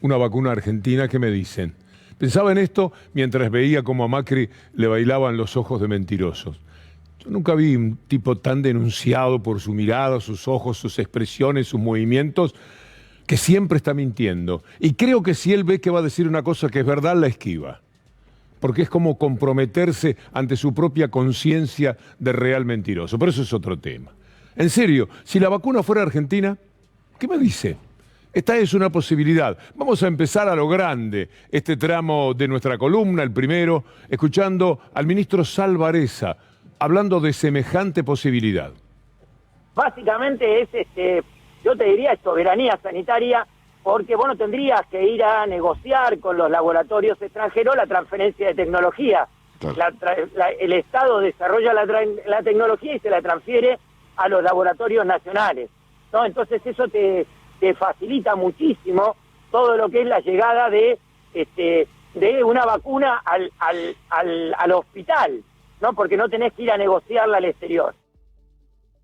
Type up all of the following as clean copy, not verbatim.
una vacuna argentina, ¿qué me dicen? Pensaba en esto mientras veía cómo a Macri le bailaban los ojos de mentirosos. Yo nunca vi un tipo tan denunciado por su mirada, sus ojos, sus expresiones, sus movimientos, que siempre está mintiendo. Y creo que si él ve que va a decir una cosa que es verdad, la esquiva. Porque es como comprometerse ante su propia conciencia de real mentiroso. Pero eso es otro tema. En serio, si la vacuna fuera argentina, ¿qué me dice? Esta es una posibilidad. Vamos a empezar a lo grande este tramo de nuestra columna, el primero, escuchando al ministro Salvarezza, hablando de semejante posibilidad. Básicamente es, yo te diría, soberanía sanitaria, porque vos no tendrías que ir a negociar con los laboratorios extranjeros la transferencia de tecnología. Claro. El Estado desarrolla la tecnología y se la transfiere a los laboratorios nacionales, ¿no? Entonces eso te facilita muchísimo todo lo que es la llegada de una vacuna al hospital, ¿no? Porque no tenés que ir a negociarla al exterior.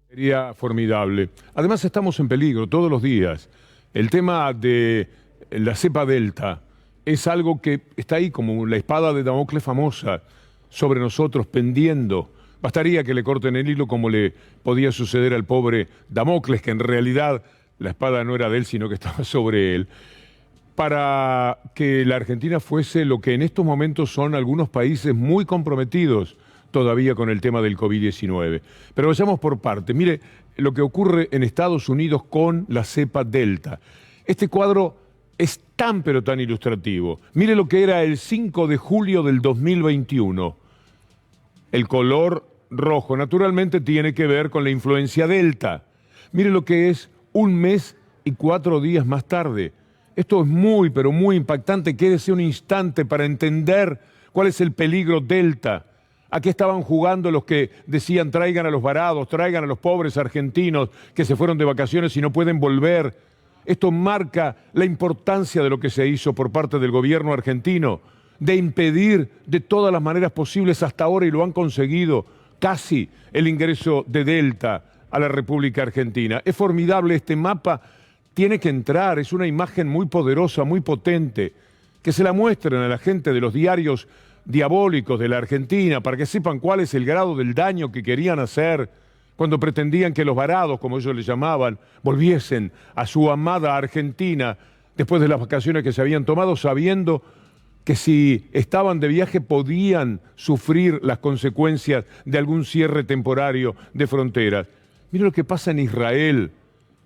Sería formidable. Además estamos en peligro todos los días. El tema de la cepa Delta es algo que está ahí como la espada de Damocles famosa sobre nosotros pendiendo. Bastaría que le corten el hilo como le podía suceder al pobre Damocles, que en realidad la espada no era de él, sino que estaba sobre él, para que la Argentina fuese lo que en estos momentos son algunos países muy comprometidos todavía con el tema del COVID-19. Pero vayamos por parte. Mire lo que ocurre en Estados Unidos con la cepa Delta. Este cuadro es tan pero tan ilustrativo. Mire lo que era el 5 de julio del 2021. El color rojo naturalmente tiene que ver con la influencia Delta. Mire lo que es un mes y 4 días más tarde. Esto es muy pero muy impactante. Quédese un instante para entender cuál es el peligro Delta. ¿A qué estaban jugando los que decían traigan a los varados, traigan a los pobres argentinos que se fueron de vacaciones y no pueden volver? Esto marca la importancia de lo que se hizo por parte del gobierno argentino, de impedir de todas las maneras posibles hasta ahora, y lo han conseguido, casi el ingreso de Delta a la República Argentina. Es formidable este mapa, tiene que entrar, es una imagen muy poderosa, muy potente, que se la muestren a la gente de los diarios diabólicos de la Argentina, para que sepan cuál es el grado del daño que querían hacer cuando pretendían que los varados, como ellos les llamaban, volviesen a su amada Argentina después de las vacaciones que se habían tomado, sabiendo que si estaban de viaje podían sufrir las consecuencias de algún cierre temporario de fronteras. Miren lo que pasa en Israel.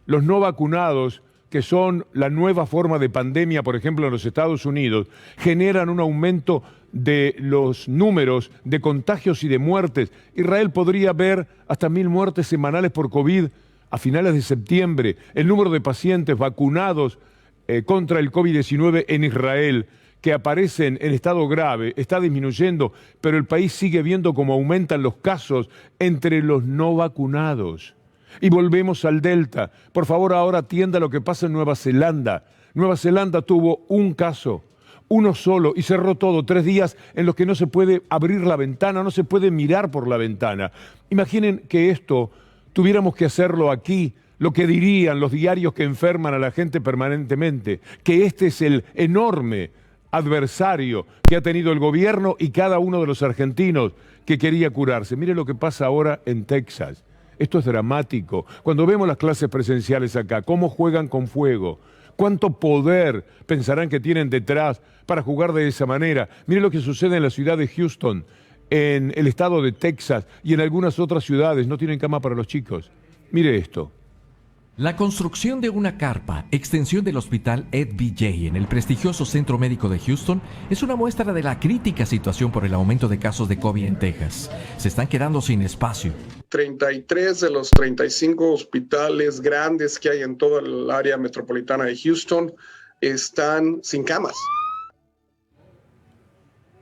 Los no vacunados, que son la nueva forma de pandemia, por ejemplo, en los Estados Unidos, generan un aumento de los números de contagios y de muertes. Israel podría ver hasta 1000 muertes semanales por COVID a finales de septiembre. El número de pacientes vacunados contra el COVID-19 en Israel, que aparecen en estado grave, está disminuyendo, pero el país sigue viendo cómo aumentan los casos entre los no vacunados. Y volvemos al Delta. Por favor, ahora atienda lo que pasa en Nueva Zelanda. Nueva Zelanda tuvo un caso, uno solo, y cerró todo. 3 días en los que no se puede abrir la ventana, no se puede mirar por la ventana. Imaginen que esto tuviéramos que hacerlo aquí, lo que dirían los diarios que enferman a la gente permanentemente, que este es el enorme adversario que ha tenido el gobierno y cada uno de los argentinos que quería curarse. Mire lo que pasa ahora en Texas. Esto es dramático. Cuando vemos las clases presenciales acá, cómo juegan con fuego, cuánto poder pensarán que tienen detrás para jugar de esa manera. Mire lo que sucede en la ciudad de Houston, en el estado de Texas y en algunas otras ciudades. No tienen cama para los chicos. Mire esto. La construcción de una carpa, extensión del hospital Ed B. Jay en el prestigioso Centro Médico de Houston, es una muestra de la crítica situación por el aumento de casos de COVID en Texas. Se están quedando sin espacio. 33 de los 35 hospitales grandes que hay en toda el área metropolitana de Houston están sin camas.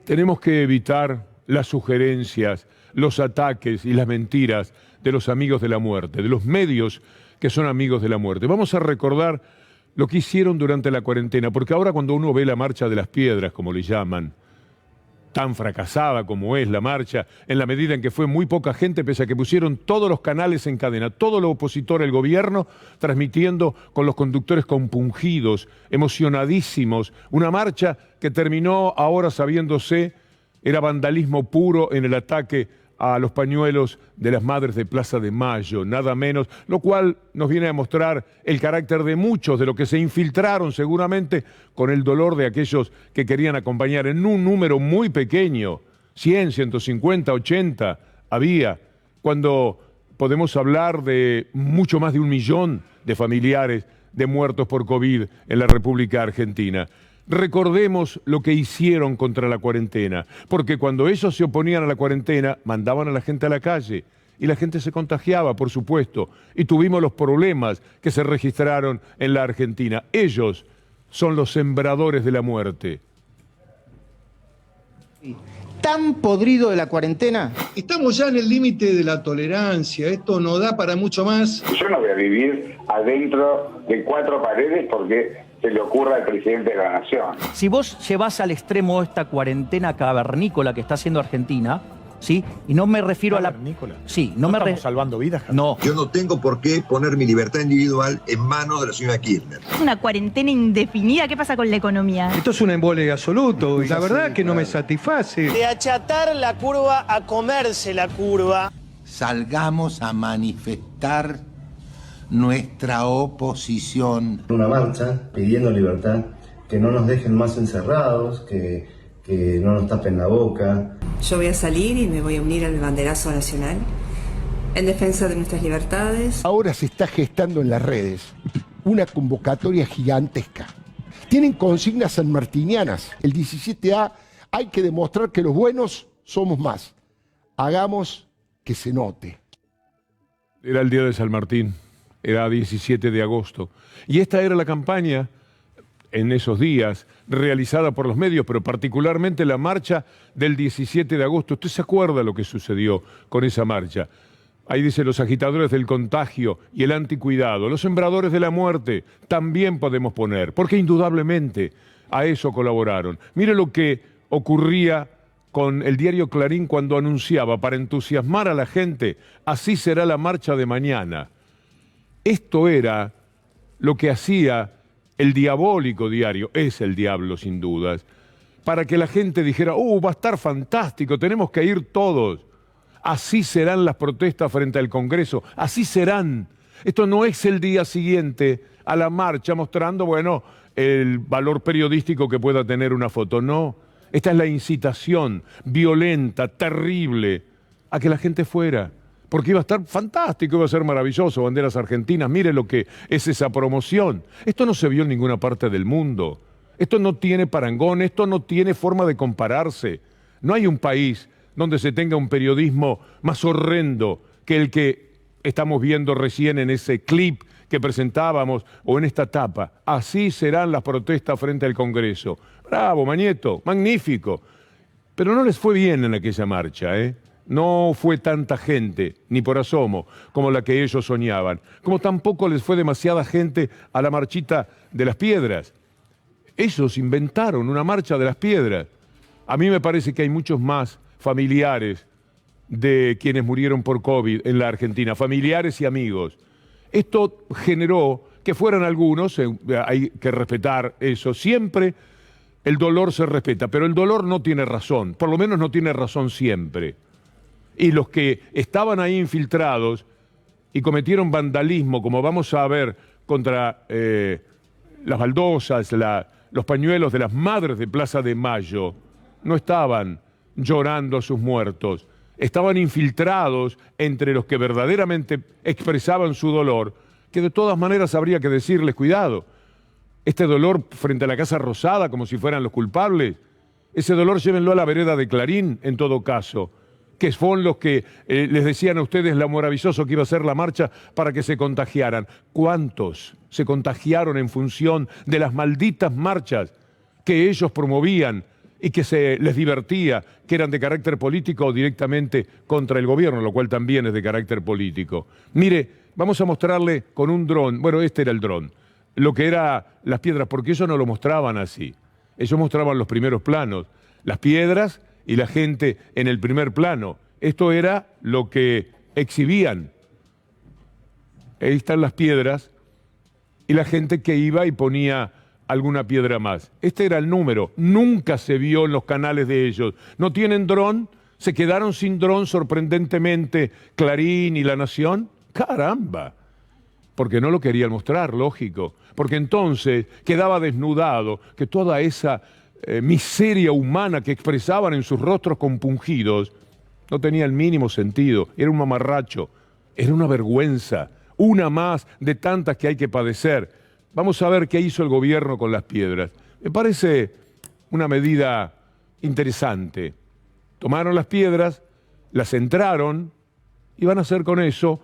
Tenemos que evitar las sugerencias, los ataques y las mentiras de los amigos de la muerte, de los medios que son amigos de la muerte. Vamos a recordar lo que hicieron durante la cuarentena, porque ahora cuando uno ve la marcha de las piedras, como le llaman, tan fracasada como es la marcha, en la medida en que fue muy poca gente, pese a que pusieron todos los canales en cadena, todo lo opositor al gobierno, transmitiendo con los conductores compungidos, emocionadísimos, una marcha que terminó ahora sabiéndose, era vandalismo puro en el ataque a los pañuelos de las madres de Plaza de Mayo, nada menos, lo cual nos viene a mostrar el carácter de muchos de los que se infiltraron seguramente con el dolor de aquellos que querían acompañar en un número muy pequeño, 100, 150, 80 había, cuando podemos hablar de mucho más de 1 millón de familiares de muertos por COVID en la República Argentina. Recordemos lo que hicieron contra la cuarentena, porque cuando ellos se oponían a la cuarentena, mandaban a la gente a la calle y la gente se contagiaba, por supuesto, y tuvimos los problemas que se registraron en la Argentina. Ellos son los sembradores de la muerte. ¿Tan podrido de la cuarentena? Estamos ya en el límite de la tolerancia, esto no da para mucho más. Yo no voy a vivir adentro de 4 paredes porque se le ocurra al presidente de la nación. Si vos llevás al extremo esta cuarentena cavernícola que está haciendo Argentina, ¿sí? Y no me refiero a la... Sí, no me estamos salvando vidas. No. Yo no tengo por qué poner mi libertad individual en manos de la señora Kirchner. Una cuarentena indefinida, ¿qué pasa con la economía? Esto es un embole absoluto y la verdad que no me satisface. De achatar la curva a comerse la curva. Salgamos a manifestar nuestra oposición. Una marcha pidiendo libertad, que no nos dejen más encerrados, que no nos tapen la boca. Yo voy a salir y me voy a unir al banderazo nacional en defensa de nuestras libertades. Ahora se está gestando en las redes una convocatoria gigantesca. Tienen consignas sanmartinianas. El 17A hay que demostrar que los buenos somos más. Hagamos que se note. Era el día de San Martín. Era 17 de agosto. Y esta era la campaña, en esos días, realizada por los medios, pero particularmente la marcha del 17 de agosto. ¿Usted se acuerda lo que sucedió con esa marcha? Ahí dice los agitadores del contagio y el anticuidado, los sembradores de la muerte, también podemos poner, porque indudablemente a eso colaboraron. Mire lo que ocurría con el diario Clarín cuando anunciaba, para entusiasmar a la gente, así será la marcha de mañana. Esto era lo que hacía el diabólico diario, es el diablo sin dudas, para que la gente dijera, va a estar fantástico, tenemos que ir todos. Así serán las protestas frente al Congreso, así serán. Esto no es el día siguiente a la marcha mostrando, bueno, el valor periodístico que pueda tener una foto, no. Esta es la incitación violenta, terrible, a que la gente fuera. Porque iba a estar fantástico, iba a ser maravilloso, banderas argentinas, mire lo que es esa promoción. Esto no se vio en ninguna parte del mundo. Esto no tiene parangón, esto no tiene forma de compararse. No hay un país donde se tenga un periodismo más horrendo que el que estamos viendo recién en ese clip que presentábamos o en esta tapa. Así serán las protestas frente al Congreso. Bravo, Mañeto, magnífico. Pero no les fue bien en aquella marcha, ¿eh? No fue tanta gente, ni por asomo, como la que ellos soñaban. Como tampoco les fue demasiada gente a la marchita de las piedras. Ellos inventaron una marcha de las piedras. A mí me parece que hay muchos más familiares de quienes murieron por COVID en la Argentina, familiares y amigos. Esto generó que fueran algunos, hay que respetar eso, siempre el dolor se respeta, pero el dolor no tiene razón, por lo menos no tiene razón siempre. Y los que estaban ahí infiltrados y cometieron vandalismo, como vamos a ver, contra las baldosas, los pañuelos de las madres de Plaza de Mayo, no estaban llorando a sus muertos, estaban infiltrados entre los que verdaderamente expresaban su dolor, que de todas maneras habría que decirles, cuidado, este dolor frente a la Casa Rosada, como si fueran los culpables, ese dolor llévenlo a la vereda de Clarín, en todo caso, que fueron los que les decían a ustedes lo maravilloso que iba a ser la marcha para que se contagiaran. ¿Cuántos se contagiaron en función de las malditas marchas que ellos promovían y que se les divertía, que eran de carácter político o directamente contra el gobierno, lo cual también es de carácter político? Mire, vamos a mostrarle con un dron, bueno, este era el dron, lo que eran las piedras, porque ellos no lo mostraban así. Ellos mostraban los primeros planos, las piedras y la gente en el primer plano. Esto era lo que exhibían. Ahí están las piedras y la gente que iba y ponía alguna piedra más. Este era el número. Nunca se vio en los canales de ellos. No tienen dron, se quedaron sin dron sorprendentemente Clarín y La Nación. ¡Caramba! Porque no lo querían mostrar, lógico. Porque entonces quedaba desnudado que toda esa miseria humana que expresaban en sus rostros compungidos no tenía el mínimo sentido. Era un mamarracho, era una vergüenza, una más de tantas que hay que padecer. Vamos a ver qué hizo el gobierno con las piedras. Me parece una medida interesante. Tomaron las piedras, las entraron y van a hacer con eso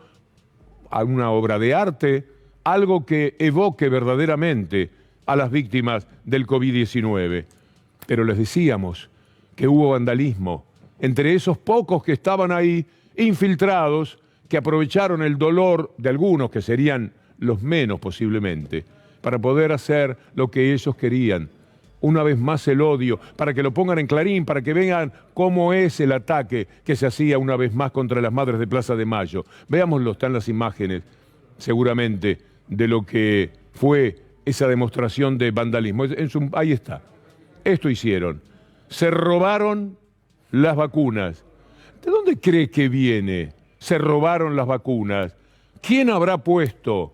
una obra de arte, algo que evoque verdaderamente a las víctimas del COVID-19. Pero les decíamos que hubo vandalismo entre esos pocos que estaban ahí, infiltrados, que aprovecharon el dolor de algunos, que serían los menos posiblemente, para poder hacer lo que ellos querían. Una vez más el odio, para que lo pongan en Clarín, para que vean cómo es el ataque que se hacía una vez más contra las madres de Plaza de Mayo. Veámoslo, están las imágenes, seguramente, de lo que fue esa demostración de vandalismo. Ahí está. Esto hicieron. Se robaron las vacunas. ¿De dónde cree que viene? Se robaron las vacunas. ¿Quién habrá puesto?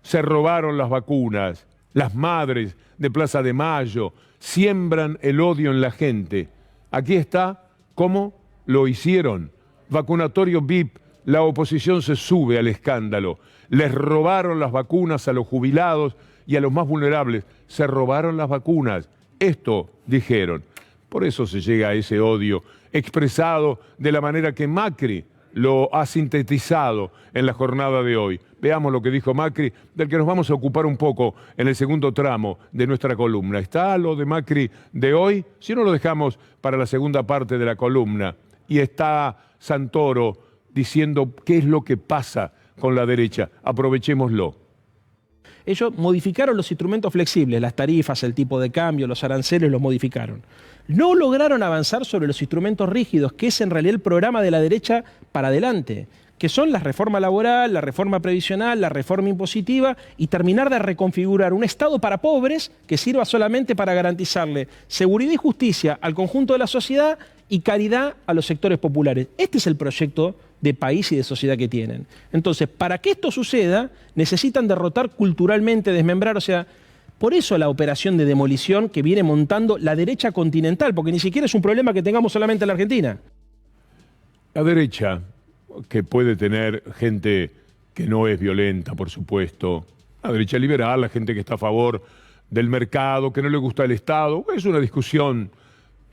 Se robaron las vacunas. Las madres de Plaza de Mayo siembran el odio en la gente. Aquí está cómo lo hicieron. Vacunatorio VIP, la oposición se sube al escándalo. Les robaron las vacunas a los jubilados y a los más vulnerables. Se robaron las vacunas. Esto dijeron. Por eso se llega a ese odio expresado de la manera que Macri lo ha sintetizado en la jornada de hoy. Veamos lo que dijo Macri, del que nos vamos a ocupar un poco en el segundo tramo de nuestra columna. ¿Está lo de Macri de hoy? Si no, lo dejamos para la segunda parte de la columna. Y está Santoro diciendo qué es lo que pasa con la derecha. Aprovechémoslo. Ellos modificaron los instrumentos flexibles, las tarifas, el tipo de cambio, los aranceles, los modificaron. No lograron avanzar sobre los instrumentos rígidos, que es en realidad el programa de la derecha para adelante, que son la reforma laboral, la reforma previsional, la reforma impositiva y terminar de reconfigurar un Estado para pobres que sirva solamente para garantizarle seguridad y justicia al conjunto de la sociedad y caridad a los sectores populares. Este es el proyecto de país y de sociedad que tienen. Entonces, para que esto suceda, necesitan derrotar culturalmente, desmembrar, o sea, por eso la operación de demolición que viene montando la derecha continental, porque ni siquiera es un problema que tengamos solamente en la Argentina. La derecha, que puede tener gente que no es violenta, por supuesto, la derecha liberal, la gente que está a favor del mercado, que no le gusta el Estado, es una discusión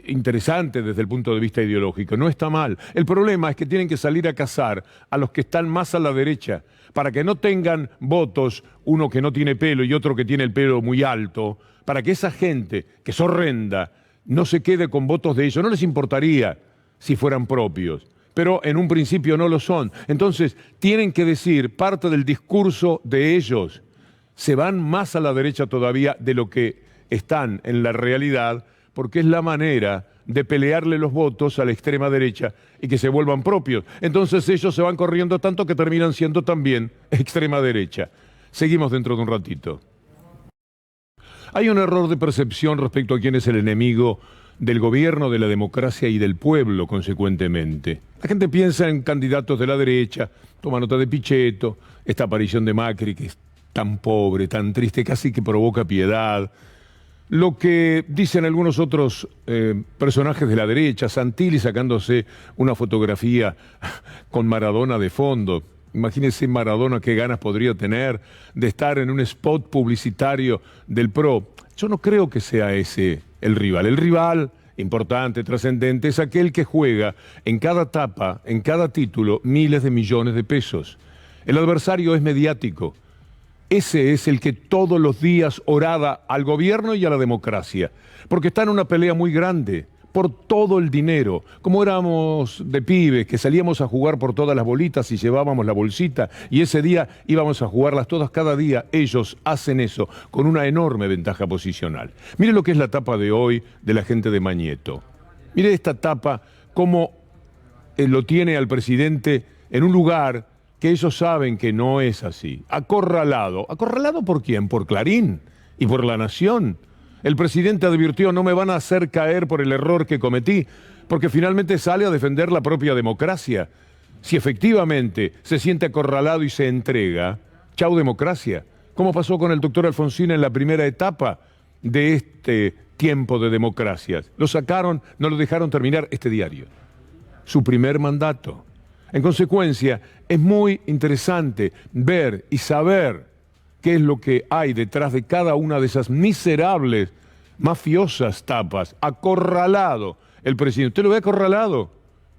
interesante desde el punto de vista ideológico, no está mal. El problema es que tienen que salir a cazar a los que están más a la derecha, para que no tengan votos, uno que no tiene pelo y otro que tiene el pelo muy alto, para que esa gente, que es horrenda, no se quede con votos de ellos. No les importaría si fueran propios, pero en un principio no lo son. Entonces tienen que decir, parte del discurso de ellos, se van más a la derecha todavía de lo que están en la realidad, porque es la manera de pelearle los votos a la extrema derecha y que se vuelvan propios. Entonces ellos se van corriendo tanto que terminan siendo también extrema derecha. Seguimos dentro de un ratito. Hay un error de percepción respecto a quién es el enemigo del gobierno, de la democracia y del pueblo, consecuentemente. La gente piensa en candidatos de la derecha, toma nota de Pichetto, esta aparición de Macri que es tan pobre, tan triste, casi que provoca piedad. Lo que dicen algunos otros personajes de la derecha, Santilli sacándose una fotografía con Maradona de fondo. Imagínense Maradona qué ganas podría tener de estar en un spot publicitario del PRO. Yo no creo que sea ese el rival. El rival importante, trascendente, es aquel que juega en cada etapa, en cada título, miles de millones de pesos. El adversario es mediático. Ese es el que todos los días orada al gobierno y a la democracia, porque está en una pelea muy grande por todo el dinero. Como éramos de pibes, que salíamos a jugar por todas las bolitas y llevábamos la bolsita, y ese día íbamos a jugarlas todas cada día. Ellos hacen eso con una enorme ventaja posicional. Mire lo que es la etapa de hoy de la gente de Mañeto. Mire esta tapa, cómo lo tiene al presidente en un lugar que ellos saben que no es así. Acorralado. ¿Acorralado por quién? Por Clarín y por La Nación. El presidente advirtió, no me van a hacer caer por el error que cometí, porque finalmente sale a defender la propia democracia. Si efectivamente se siente acorralado y se entrega, chau democracia. ¿Cómo pasó con el doctor Alfonsín en la primera etapa de este tiempo de democracias? Lo sacaron, no lo dejaron terminar este diario. Su primer mandato. En consecuencia, es muy interesante ver y saber qué es lo que hay detrás de cada una de esas miserables, mafiosas tapas. Acorralado el presidente. ¿Usted lo ve acorralado?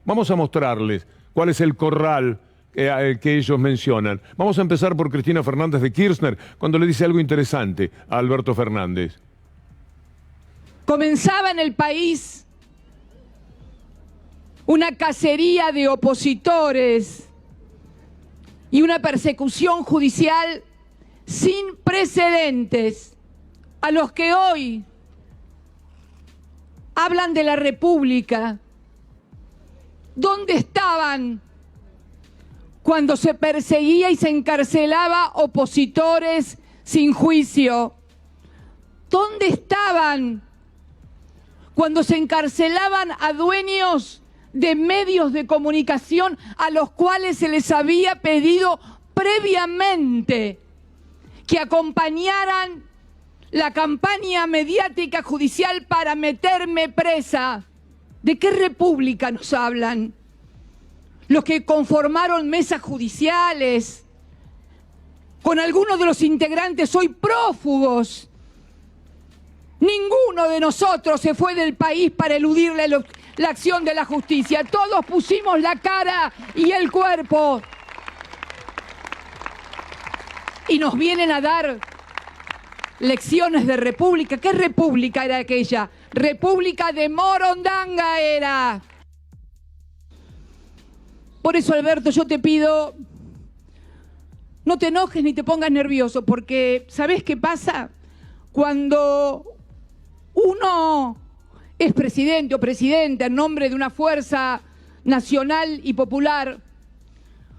Vamos a mostrarles cuál es el corral que ellos mencionan. Vamos a empezar por Cristina Fernández de Kirchner, cuando le dice algo interesante a Alberto Fernández. Comenzaba en el país una cacería de opositores y una persecución judicial sin precedentes a los que hoy hablan de la República. ¿Dónde estaban cuando se perseguía y se encarcelaba opositores sin juicio? ¿Dónde estaban cuando se encarcelaban a dueños de medios de comunicación a los cuales se les había pedido previamente que acompañaran la campaña mediática judicial para meterme presa? ¿De qué república nos hablan? Los que conformaron mesas judiciales, con algunos de los integrantes hoy prófugos. Ninguno de nosotros se fue del país para eludir la acción de la justicia. Todos pusimos la cara y el cuerpo. Y nos vienen a dar lecciones de república. ¿Qué república era aquella? República de Morondanga era. Por eso, Alberto, yo te pido, no te enojes ni te pongas nervioso, porque ¿sabés qué pasa? Cuando uno es presidente o presidenta en nombre de una fuerza nacional y popular,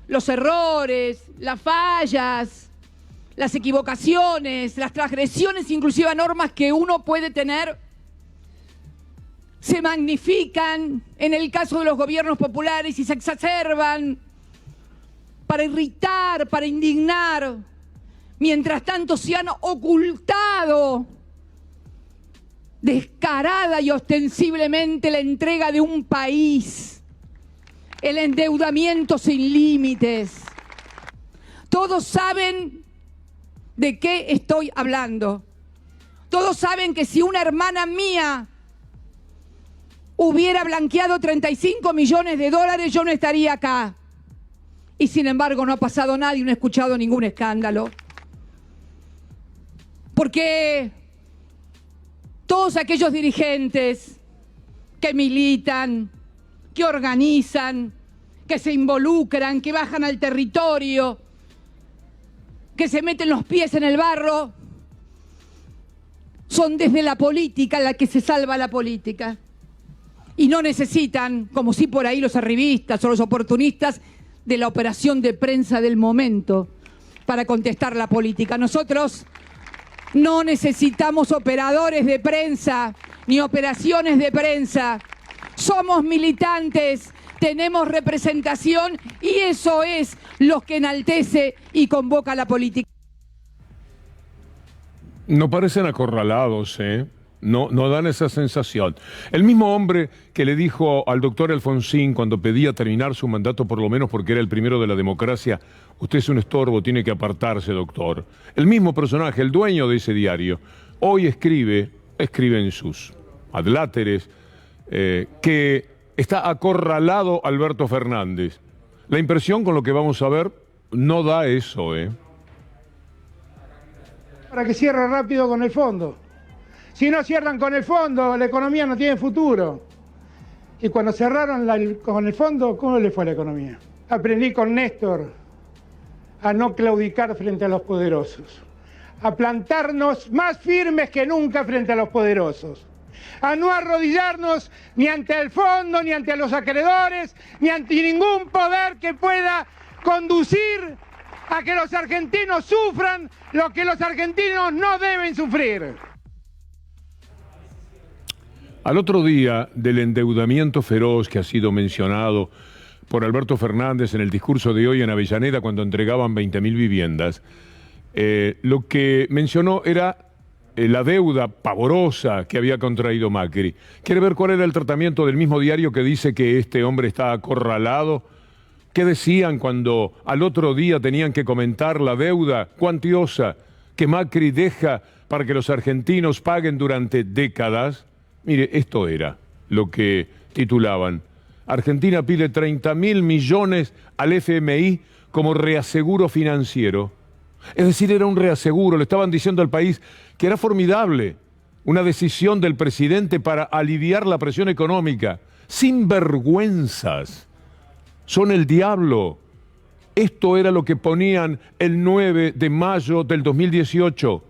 los errores, las fallas, las equivocaciones, las transgresiones inclusive a normas que uno puede tener, se magnifican en el caso de los gobiernos populares y se exacerban para irritar, para indignar. Mientras tanto se han ocultado descarada y ostensiblemente la entrega de un país, el endeudamiento sin límites. Todos saben de qué estoy hablando. Todos saben que si una hermana mía hubiera blanqueado 35 millones de dólares, yo no estaría acá. Y sin embargo no ha pasado nada y no he escuchado ningún escándalo. Porque todos aquellos dirigentes que militan, que organizan, que se involucran, que bajan al territorio, que se meten los pies en el barro, son desde la política la que se salva la política. Y no necesitan, como si por ahí los arribistas o los oportunistas, de la operación de prensa del momento para contestar la política. Nosotros no necesitamos operadores de prensa ni operaciones de prensa. Somos militantes, tenemos representación y eso es lo que enaltece y convoca a la política. No parecen acorralados, ¿eh? No dan esa sensación. El mismo hombre que le dijo al doctor Alfonsín cuando pedía terminar su mandato, por lo menos porque era el primero de la democracia, usted es un estorbo, tiene que apartarse, doctor. El mismo personaje, el dueño de ese diario, hoy escribe en sus adláteres que está acorralado Alberto Fernández. La impresión con lo que vamos a ver no da eso, ¿eh? Para que cierre rápido con el fondo. Si no cierran con el fondo, la economía no tiene futuro. Y cuando cerraron con el fondo, ¿cómo le fue a la economía? Aprendí con Néstor a no claudicar frente a los poderosos, a plantarnos más firmes que nunca frente a los poderosos. a no arrodillarnos ni ante el fondo, ni ante los acreedores, ni ante ningún poder que pueda conducir a que los argentinos sufran lo que los argentinos no deben sufrir. Al otro día del endeudamiento feroz que ha sido mencionado por Alberto Fernández en el discurso de hoy en Avellaneda cuando entregaban 20.000 viviendas, lo que mencionó era la deuda pavorosa que había contraído Macri. ¿Quiere ver cuál era el tratamiento del mismo diario que dice que este hombre está acorralado? ¿Qué decían cuando al otro día tenían que comentar la deuda cuantiosa que Macri deja para que los argentinos paguen durante décadas? Mire, esto era lo que titulaban. Argentina pide 30.000 millones al FMI como reaseguro financiero. Es decir, era un reaseguro, le estaban diciendo al país que era formidable, una decisión del presidente para aliviar la presión económica. Sin vergüenzas, son el diablo. Esto era lo que ponían el 9 de mayo del 2018,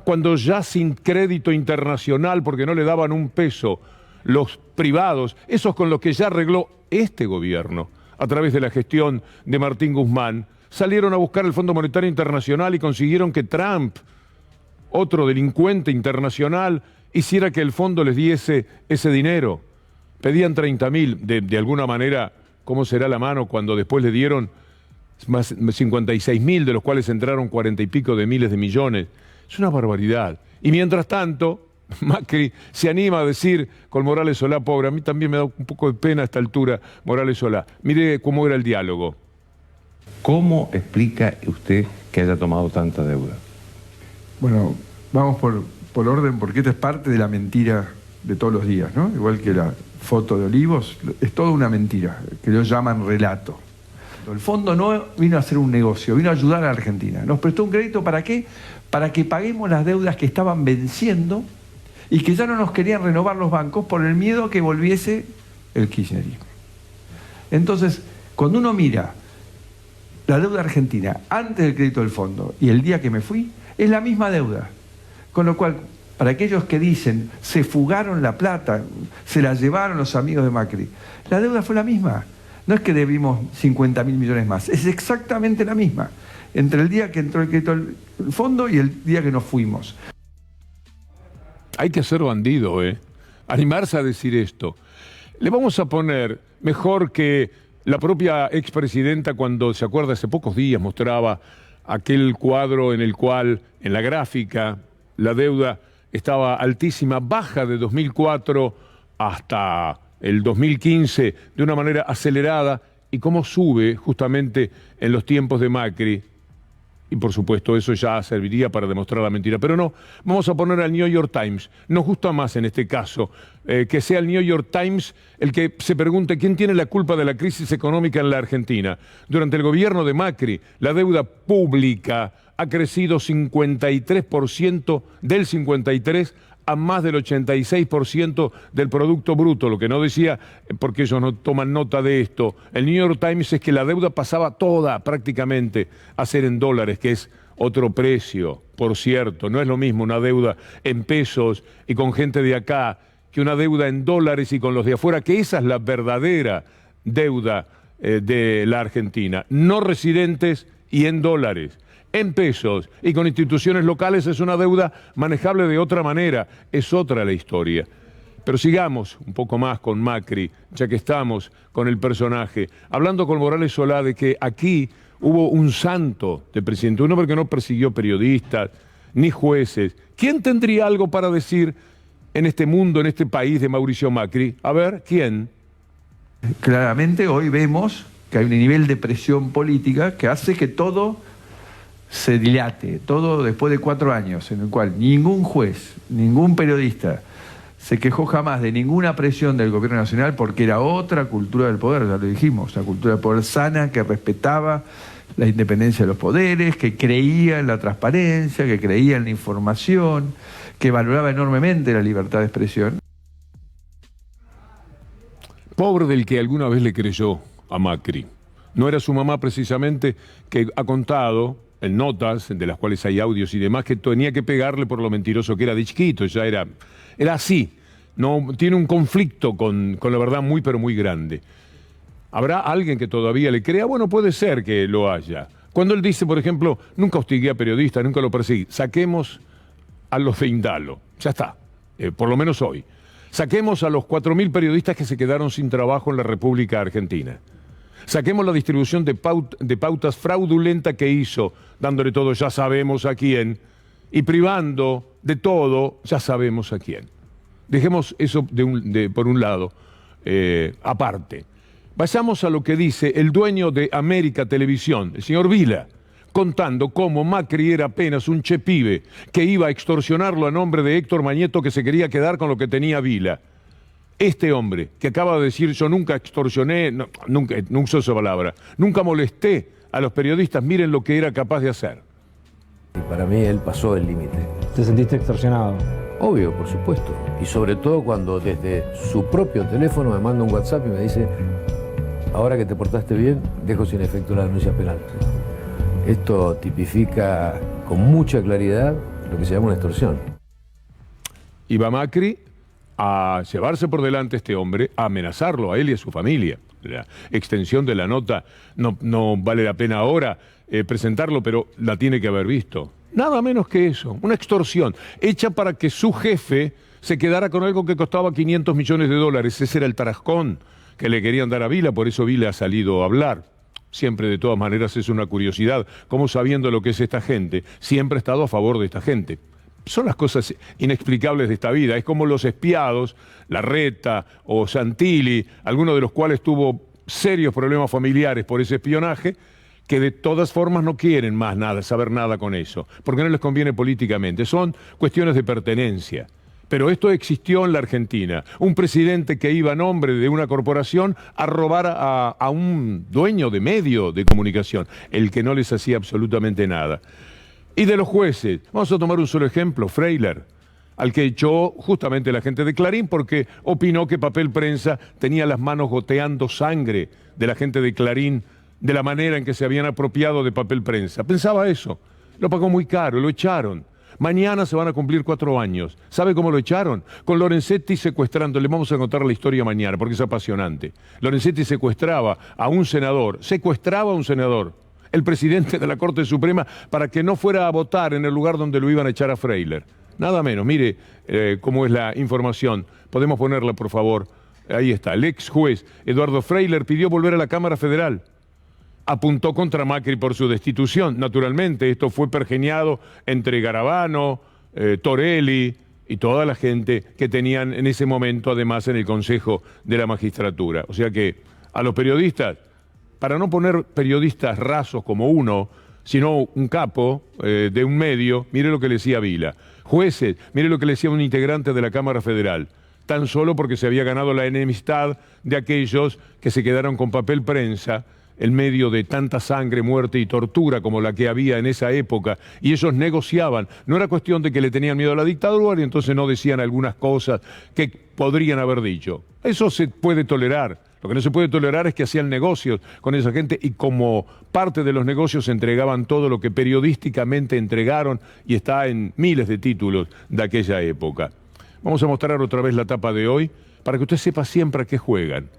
cuando ya sin crédito internacional, porque no le daban un peso, los privados, esos con los que ya arregló este gobierno, a través de la gestión de Martín Guzmán, salieron a buscar el Fondo Monetario Internacional y consiguieron que Trump, otro delincuente internacional, hiciera que el fondo les diese ese dinero. Pedían 30.000, de alguna manera, ¿cómo será la mano cuando después le dieron más 56.000, de los cuales entraron 40 y pico de miles de millones? Es una barbaridad. Y mientras tanto, Macri se anima a decir con Morales Solá, pobre, a mí también me da un poco de pena a esta altura Morales Solá. Mire cómo era el diálogo. ¿Cómo explica usted que haya tomado tanta deuda? Bueno, vamos por orden, porque esta es parte de la mentira de todos los días, ¿no? Igual que la foto de Olivos, es toda una mentira, que ellos llaman relato. El fondo no vino a hacer un negocio, vino a ayudar a Argentina. Nos prestó un crédito, ¿para qué? Para que paguemos las deudas que estaban venciendo y que ya no nos querían renovar los bancos por el miedo a que volviese el kirchnerismo. Entonces, cuando uno mira la deuda argentina antes del crédito del fondo y el día que me fui, es la misma deuda. Con lo cual, para aquellos que dicen, se fugaron la plata, se la llevaron los amigos de Macri, la deuda fue la misma. No es que debimos 50.000 millones más, es exactamente la misma. Entre el día que entró el crédito del fondo y el día que nos fuimos. Hay que ser bandido, animarse a decir esto. Le vamos a poner mejor que la propia expresidenta cuando, se acuerda, hace pocos días mostraba aquel cuadro en el cual, en la gráfica, la deuda estaba altísima, baja de 2004 hasta el 2015 de una manera acelerada, y cómo sube justamente en los tiempos de Macri. Y por supuesto eso ya serviría para demostrar la mentira. Pero no, vamos a poner al New York Times. Nos gusta más en este caso que sea el New York Times el que se pregunte quién tiene la culpa de la crisis económica en la Argentina. Durante el gobierno de Macri, la deuda pública ha crecido 53%, del 53% a más del 86% del Producto Bruto. Lo que no decía, porque ellos no toman nota de esto, el New York Times, es que la deuda pasaba toda prácticamente a ser en dólares, que es otro precio, por cierto. No es lo mismo una deuda en pesos y con gente de acá que una deuda en dólares y con los de afuera, que esa es la verdadera deuda de la Argentina. No residentes y en dólares. En pesos y con instituciones locales es una deuda manejable de otra manera, es otra la historia. Pero sigamos un poco más con Macri, ya que estamos con el personaje, hablando con Morales Solá de que aquí hubo un santo de presidente, un hombre que no persiguió periodistas ni jueces. ¿Quién tendría algo para decir en este mundo, en este país de Mauricio Macri? A ver, ¿quién? Claramente hoy vemos que hay un nivel de presión política que hace que todo se dilate, todo después de 4 años, en el cual ningún juez, ningún periodista se quejó jamás de ninguna presión del gobierno nacional, porque era otra cultura del poder, ya lo dijimos, una cultura del poder sana, que respetaba la independencia de los poderes, que creía en la transparencia, que creía en la información, que valoraba enormemente la libertad de expresión. Pobre del que alguna vez le creyó a Macri. No era su mamá precisamente, que ha contado en notas, de las cuales hay audios y demás, que tenía que pegarle por lo mentiroso que era de chiquito, ya era así, No, tiene un conflicto con la verdad muy pero muy grande. ¿Habrá alguien que todavía le crea? Bueno, puede ser que lo haya. Cuando él dice, por ejemplo, nunca hostigué a periodistas, nunca lo perseguí, saquemos a los de Indalo, ya está, por lo menos hoy. Saquemos a los 4.000 periodistas que se quedaron sin trabajo en la República Argentina. Saquemos la distribución de pautas fraudulenta que hizo, dándole todo, ya sabemos a quién, y privando de todo, ya sabemos a quién. Dejemos eso por un lado, aparte. Vayamos a lo que dice el dueño de América Televisión, el señor Vila, contando cómo Macri era apenas un chepibe que iba a extorsionarlo a nombre de Héctor Mañeto, que se quería quedar con lo que tenía Vila. Este hombre que acaba de decir, yo nunca extorsioné, nunca usó esa palabra, nunca molesté a los periodistas, miren lo que era capaz de hacer. Y para mí él pasó el límite. ¿Te sentiste extorsionado? Obvio, por supuesto. Y sobre todo cuando desde su propio teléfono me manda un WhatsApp y me dice, ahora que te portaste bien, dejo sin efecto la denuncia penal. Esto tipifica con mucha claridad lo que se llama una extorsión. Iba Macri a llevarse por delante a este hombre, a amenazarlo a él y a su familia. La extensión de la nota no vale la pena ahora presentarlo, pero la tiene que haber visto. Nada menos que eso, una extorsión hecha para que su jefe se quedara con algo que costaba $500 millones. Ese era el tarascón que le querían dar a Vila, por eso Vila ha salido a hablar. Siempre, de todas maneras, es una curiosidad, cómo sabiendo lo que es esta gente, siempre ha estado a favor de esta gente. Son las cosas inexplicables de esta vida. Es como los espiados, Larreta o Santilli, alguno de los cuales tuvo serios problemas familiares por ese espionaje, que de todas formas no quieren más nada, saber nada con eso, porque no les conviene políticamente. Son cuestiones de pertenencia. Pero esto existió en la Argentina. Un presidente que iba a nombre de una corporación a robar a un dueño de medio de comunicación, el que no les hacía absolutamente nada. Y de los jueces, vamos a tomar un solo ejemplo, Freiler, al que echó justamente la gente de Clarín porque opinó que Papel Prensa tenía las manos goteando sangre de la gente de Clarín, de la manera en que se habían apropiado de Papel Prensa. Pensaba eso, lo pagó muy caro, lo echaron. Mañana se van a cumplir 4 años. ¿Sabe cómo lo echaron? Con Lorenzetti secuestrando. Le vamos a contar la historia mañana porque es apasionante. Lorenzetti secuestraba a un senador, el presidente de la Corte Suprema, para que no fuera a votar en el lugar donde lo iban a echar a Freiler. Nada menos. Mire cómo es la información. Podemos ponerla, por favor. Ahí está. El ex juez Eduardo Freiler pidió volver a la Cámara Federal. Apuntó contra Macri por su destitución. Naturalmente, esto fue pergeñado entre Garabano, Torelli y toda la gente que tenían en ese momento, además, en el Consejo de la Magistratura. O sea que a los periodistas, para no poner periodistas rasos como uno, sino un capo de un medio, mire lo que le decía Vila. Jueces, mire lo que le decía un integrante de la Cámara Federal. Tan solo porque se había ganado la enemistad de aquellos que se quedaron con Papel Prensa en medio de tanta sangre, muerte y tortura como la que había en esa época, y ellos negociaban. No era cuestión de que le tenían miedo a la dictadura y entonces no decían algunas cosas que podrían haber dicho. Eso se puede tolerar. Lo que no se puede tolerar es que hacían negocios con esa gente y como parte de los negocios entregaban todo lo que periodísticamente entregaron y está en miles de títulos de aquella época. Vamos a mostrar otra vez la tapa de hoy para que usted sepa siempre a qué juegan.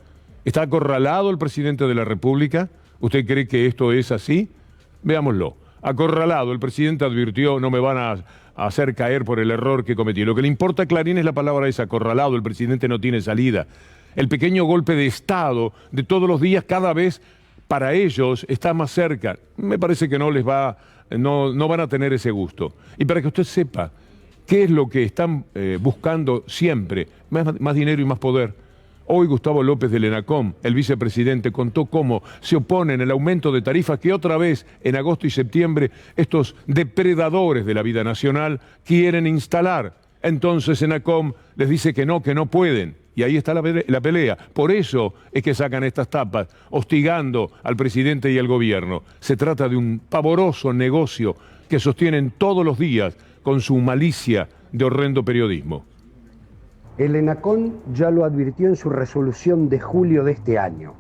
¿Está acorralado el presidente de la República? ¿Usted cree que esto es así? Veámoslo. Acorralado, el presidente advirtió, no me van a hacer caer por el error que cometí. Lo que le importa a Clarín es la palabra esa, acorralado, el presidente no tiene salida. El pequeño golpe de Estado de todos los días cada vez para ellos está más cerca. Me parece que no van a tener ese gusto. Y para que usted sepa qué es lo que están buscando siempre, más dinero y más poder. Hoy Gustavo López del ENACOM, el vicepresidente, contó cómo se oponen al aumento de tarifas que otra vez en agosto y septiembre estos depredadores de la vida nacional quieren instalar. Entonces ENACOM les dice que no pueden. Y ahí está la pelea. Por eso es que sacan estas tapas, hostigando al presidente y al gobierno. Se trata de un pavoroso negocio que sostienen todos los días con su malicia de horrendo periodismo. El ENACOM ya lo advirtió en su resolución de julio de este año.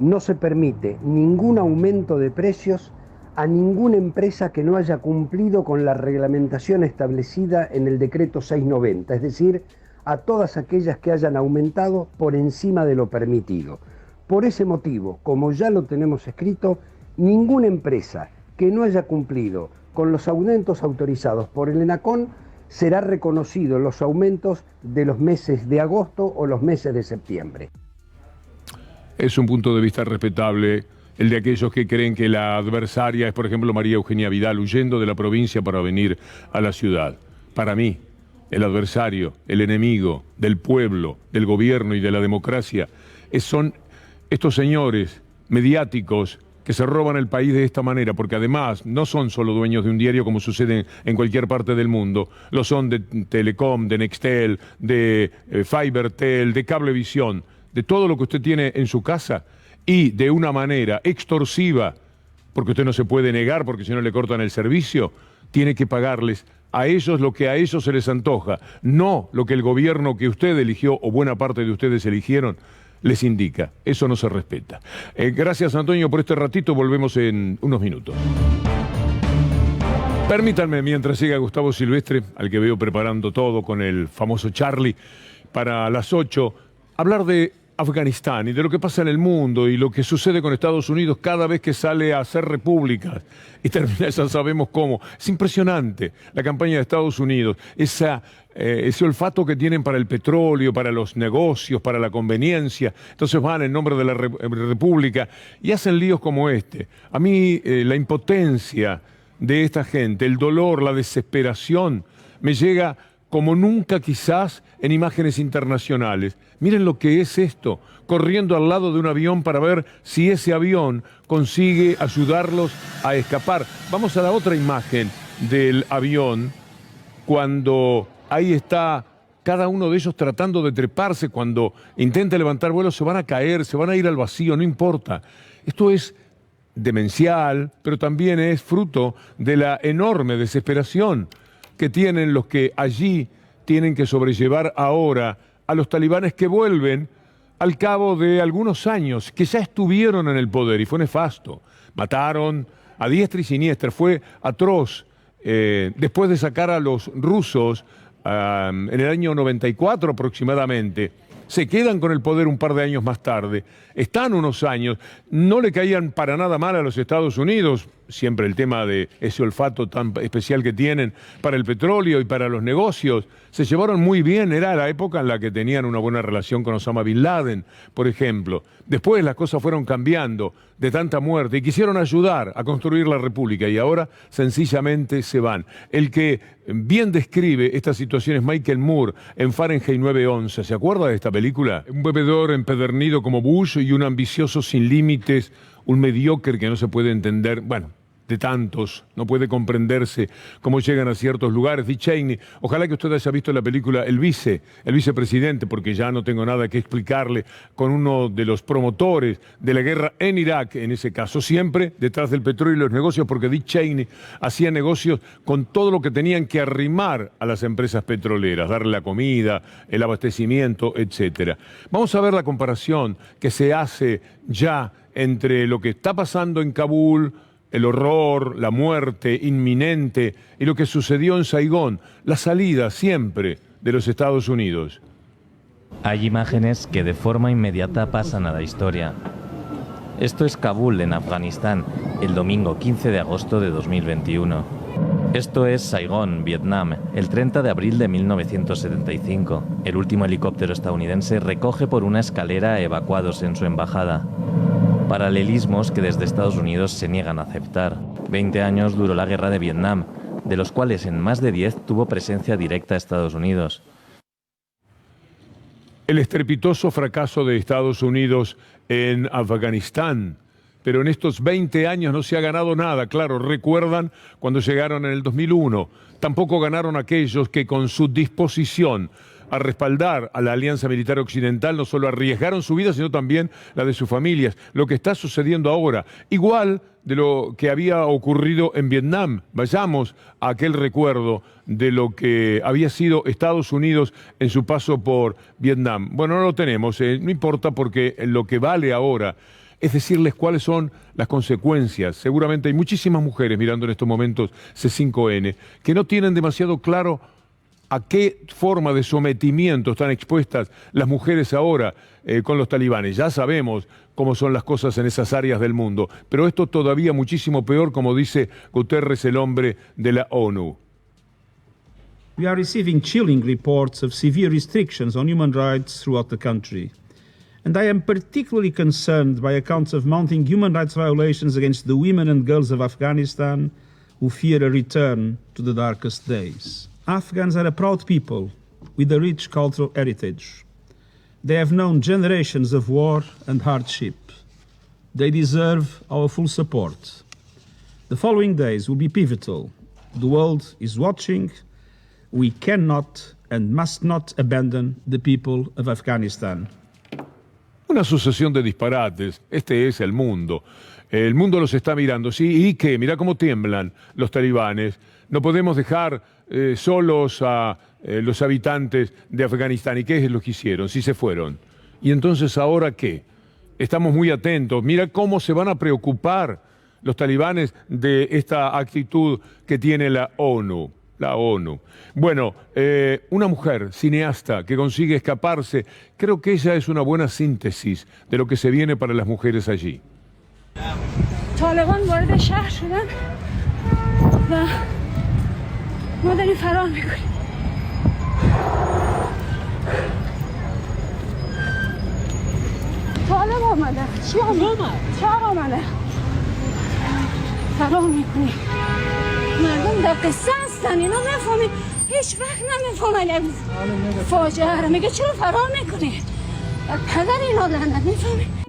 No se permite ningún aumento de precios a ninguna empresa que no haya cumplido con la reglamentación establecida en el decreto 690, es decir, a todas aquellas que hayan aumentado por encima de lo permitido. Por ese motivo, como ya lo tenemos escrito, ninguna empresa que no haya cumplido con los aumentos autorizados por el ENACON será reconocido en los aumentos de los meses de agosto o los meses de septiembre. Es un punto de vista respetable el de aquellos que creen que la adversaria es, por ejemplo, María Eugenia Vidal, huyendo de la provincia para venir a la ciudad. Para mí, el adversario, el enemigo del pueblo, del gobierno y de la democracia, son estos señores mediáticos que se roban el país de esta manera, porque además no son solo dueños de un diario como sucede en cualquier parte del mundo, lo son de Telecom, de Nextel, de Fibertel, de Cablevisión, de todo lo que usted tiene en su casa, y de una manera extorsiva, porque usted no se puede negar, porque si no le cortan el servicio, tiene que pagarles a ellos lo que a ellos se les antoja, no lo que el gobierno que usted eligió, o buena parte de ustedes eligieron, les indica. Eso no se respeta. Gracias, Antonio, por este ratito. Volvemos en unos minutos. Permítanme, mientras llega Gustavo Silvestre, al que veo preparando todo con el famoso Charlie, para las 8, hablar de Afganistán y de lo que pasa en el mundo y lo que sucede con Estados Unidos cada vez que sale a hacer repúblicas y termina, ya sabemos cómo. Es impresionante la campaña de Estados Unidos, ese olfato que tienen para el petróleo, para los negocios, para la conveniencia. Entonces van en nombre de la república y hacen líos como este. A mí la impotencia de esta gente, el dolor, la desesperación, me llega como nunca quizás en imágenes internacionales. Miren lo que es esto, corriendo al lado de un avión para ver si ese avión consigue ayudarlos a escapar. Vamos a la otra imagen del avión, cuando ahí está cada uno de ellos tratando de treparse. Cuando intenta levantar vuelo se van a caer, se van a ir al vacío, no importa. Esto es demencial, pero también es fruto de la enorme desesperación que tienen los que allí tienen que sobrellevar ahora a los talibanes que vuelven al cabo de algunos años, que ya estuvieron en el poder y fue nefasto. Mataron a diestra y siniestra, fue atroz. Después de sacar a los rusos en el año 94 aproximadamente, se quedan con el poder un par de años más tarde, están unos años, no le caían para nada mal a los Estados Unidos, siempre el tema de ese olfato tan especial que tienen para el petróleo y para los negocios, se llevaron muy bien, era la época en la que tenían una buena relación con Osama Bin Laden, por ejemplo. Después las cosas fueron cambiando de tanta muerte y quisieron ayudar a construir la república y ahora sencillamente se van. El que bien describe esta situación es Michael Moore en Fahrenheit 9/11. ¿Se acuerda de esta película? Un bebedor empedernido como Bush y un ambicioso sin límites, un mediocre que no se puede entender, bueno, de tantos, no puede comprenderse cómo llegan a ciertos lugares. Dick Cheney, ojalá que usted haya visto la película El vicepresidente, porque ya no tengo nada que explicarle, con uno de los promotores de la guerra en Irak, en ese caso, siempre detrás del petróleo y los negocios, porque Dick Cheney hacía negocios con todo lo que tenían que arrimar a las empresas petroleras, darle la comida, el abastecimiento, etc. Vamos a ver la comparación que se hace ya entre lo que está pasando en Kabul, el horror, la muerte inminente y lo que sucedió en Saigón, la salida siempre de los Estados Unidos. Hay imágenes que de forma inmediata pasan a la historia. Esto es Kabul, en Afganistán, el domingo 15 de agosto de 2021. Esto es Saigón, Vietnam, el 30 de abril de 1975. El último helicóptero estadounidense recoge por una escalera a evacuados en su embajada. Paralelismos que desde Estados Unidos se niegan a aceptar. 20 años duró la guerra de Vietnam, de los cuales en más de 10 tuvo presencia directa Estados Unidos. El estrepitoso fracaso de Estados Unidos en Afganistán. Pero en estos 20 años no se ha ganado nada. Claro, recuerdan cuando llegaron en el 2001. Tampoco ganaron aquellos que con su disposición a respaldar a la Alianza Militar Occidental no solo arriesgaron su vida, sino también la de sus familias. Lo que está sucediendo ahora, igual de lo que había ocurrido en Vietnam. Vayamos a aquel recuerdo de lo que había sido Estados Unidos en su paso por Vietnam. Bueno, no lo tenemos, no importa, porque lo que vale ahora es decirles cuáles son las consecuencias. Seguramente hay muchísimas mujeres mirando en estos momentos C5N que no tienen demasiado claro ¿A qué forma de sometimiento están expuestas las mujeres ahora con los talibanes? Ya sabemos cómo son las cosas en esas áreas del mundo, pero esto todavía muchísimo peor, como dice Guterres, el hombre de la ONU. We are receiving chilling reports of severe restrictions on human rights throughout the country. And I am particularly concerned by accounts of mounting human rights violations against the women and girls of Afghanistan who fear a return to the darkest days. Afghans are a proud people with a rich cultural heritage. They have known generations of war and hardship. They deserve our full support. The following days will be pivotal. The world is watching. We cannot and must not abandon the people of Afghanistan. Una sucesión de disparates. Este es el mundo. El mundo los está mirando. Sí, ¿y qué? Mirá cómo tiemblan los talibanes. No podemos dejar solos a los habitantes de Afganistán. ¿Y qué es lo que hicieron? Sí se fueron. ¿Y entonces ahora qué? Estamos muy atentos. Mira cómo se van a preocupar los talibanes de esta actitud que tiene la ONU. La ONU. Bueno, una mujer cineasta que consigue escaparse, creo que ella es una buena síntesis de lo que se viene para las mujeres allí. طالبان وارد شهر شدن و ما داریم فرار میکنیم. طالب آمده. چی آمد؟ چهار آمده. فرار میکنیم. مردم در قصه هستن، اینا نفهمید، هیچ وقت نمیفهمن فاجعه رو. میگه چرا فرار میکنی؟ پدر اینا لعنت میفهمید.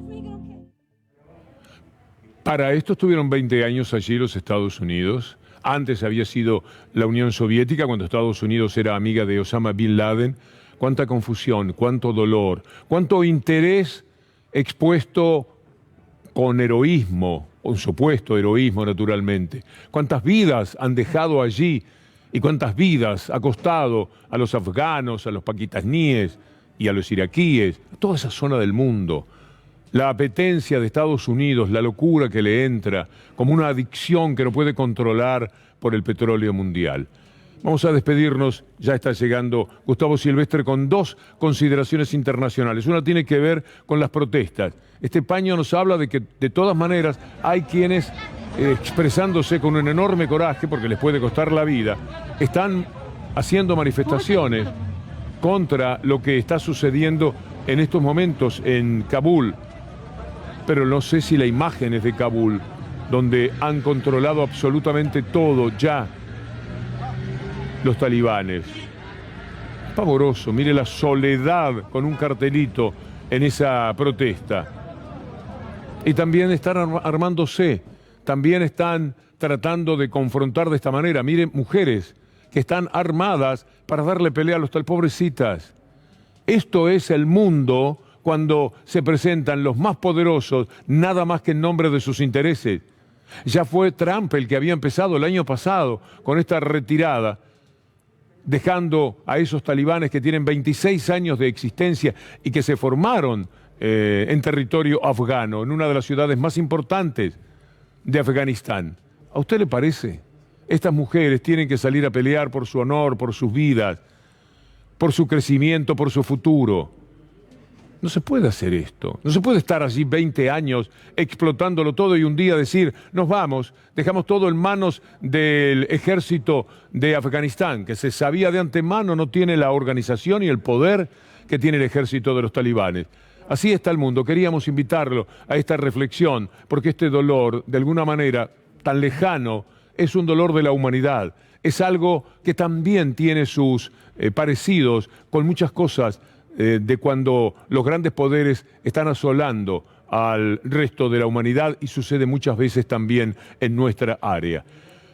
Para esto estuvieron 20 años allí los Estados Unidos. Antes había sido la Unión Soviética, cuando Estados Unidos era amiga de Osama Bin Laden. Cuánta confusión, cuánto dolor, cuánto interés expuesto con heroísmo, un supuesto heroísmo naturalmente. Cuántas vidas han dejado allí y cuántas vidas ha costado a los afganos, a los pakistaníes y a los iraquíes, a toda esa zona del mundo. La apetencia de Estados Unidos, la locura que le entra, como una adicción que no puede controlar por el petróleo mundial. Vamos a despedirnos, ya está llegando Gustavo Silvestre con dos consideraciones internacionales. Una tiene que ver con las protestas. Este paño nos habla de que de todas maneras hay quienes, expresándose con un enorme coraje, porque les puede costar la vida, están haciendo manifestaciones contra lo que está sucediendo en estos momentos en Kabul. Pero no sé si la imagen es de Kabul, donde han controlado absolutamente todo ya los talibanes. Pavoroso, mire la soledad con un cartelito en esa protesta. Y también están armándose, también están tratando de confrontar de esta manera. Miren, mujeres que están armadas para darle pelea a los pobrecitas. Esto es el mundo cuando se presentan los más poderosos, nada más que en nombre de sus intereses. Ya fue Trump el que había empezado el año pasado con esta retirada, dejando a esos talibanes que tienen 26 años de existencia y que se formaron en territorio afgano, en una de las ciudades más importantes de Afganistán. ¿A usted le parece? Estas mujeres tienen que salir a pelear por su honor, por sus vidas, por su crecimiento, por su futuro. No se puede hacer esto. No se puede estar allí 20 años explotándolo todo y un día decir, nos vamos, dejamos todo en manos del ejército de Afganistán, que se sabía de antemano no tiene la organización y el poder que tiene el ejército de los talibanes. Así está el mundo. Queríamos invitarlo a esta reflexión, porque este dolor, de alguna manera, tan lejano, es un dolor de la humanidad. Es algo que también tiene sus parecidos con muchas cosas de cuando los grandes poderes están asolando al resto de la humanidad y sucede muchas veces también en nuestra área.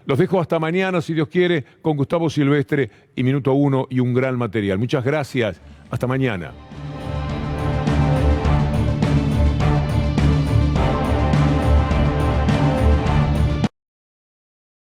Los dejo hasta mañana, si Dios quiere, con Gustavo Silvestre y Minuto 1 y un gran material. Muchas gracias. Hasta mañana.